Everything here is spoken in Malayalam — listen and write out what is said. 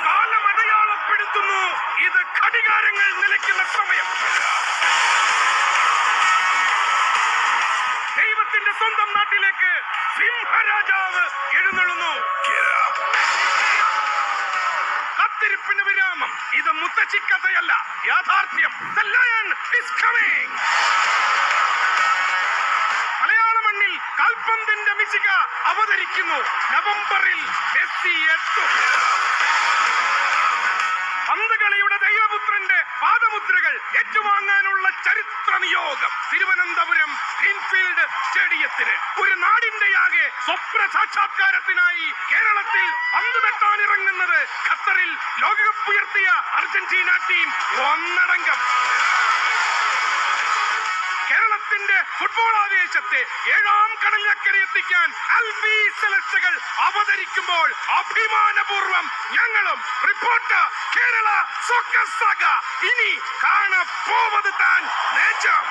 കാലമടയാളപ്പെടുത്തുന്നു. ഇത് ഘടികാരങ്ങൾ നിലയ്ക്കുന്ന സമയം. ദൈവത്തിന്റെ സ്വന്തം നാട്ടിലേക്ക് സിംഹരാജാവ് എഴുന്നള്ളുന്നു. കാത്തിരിപ്പിന് വിരാമം. ഇത് മുത്തശ്ശിക്കഥയല്ല, യാഥാർത്ഥ്യം. The lion is coming. മലയാള മണ്ണിൽ കാൽപന്തിന്റെ മിശിക അവതരിക്കുന്നു. നവംബറിൽ മെസ്സി എത്തും. പന്തുകളിയുടെ ദൈവപുത്രന്റെ പാദമുദ്രകൾ ഏറ്റുവാങ്ങാനുള്ള ചരിത്ര നിയോഗം തിരുവനന്തപുരം ഗ്രീൻഫീൽഡ് സ്റ്റേഡിയത്തിന്. ഒരു നാടിന്റെയാകെ സ്വപ്ന സാക്ഷാത്കാരത്തിനായി കേരളത്തിൽ പന്ത് തട്ടാനിറങ്ങുന്നത് ഖത്തറിൽ ലോകകപ്പ് ഉയർത്തിയ അർജന്റീന ടീം ഒന്നടങ്കം. കേരളത്തിന്റെ ഫുട്ബോൾ ആവേശത്തെ ഏഴാം കടലിനക്കരെ എത്തിക്കാൻ അൽബി സെലക്ടകൾ അവതരിക്കുമ്പോൾ അഭിമാനപൂർവ്വം ഞങ്ങളും റിപ്പോർട്ടർ കേരള സോക്കർ സാഗ ഇനി കാണപ്പോവത് താൻ നേജം.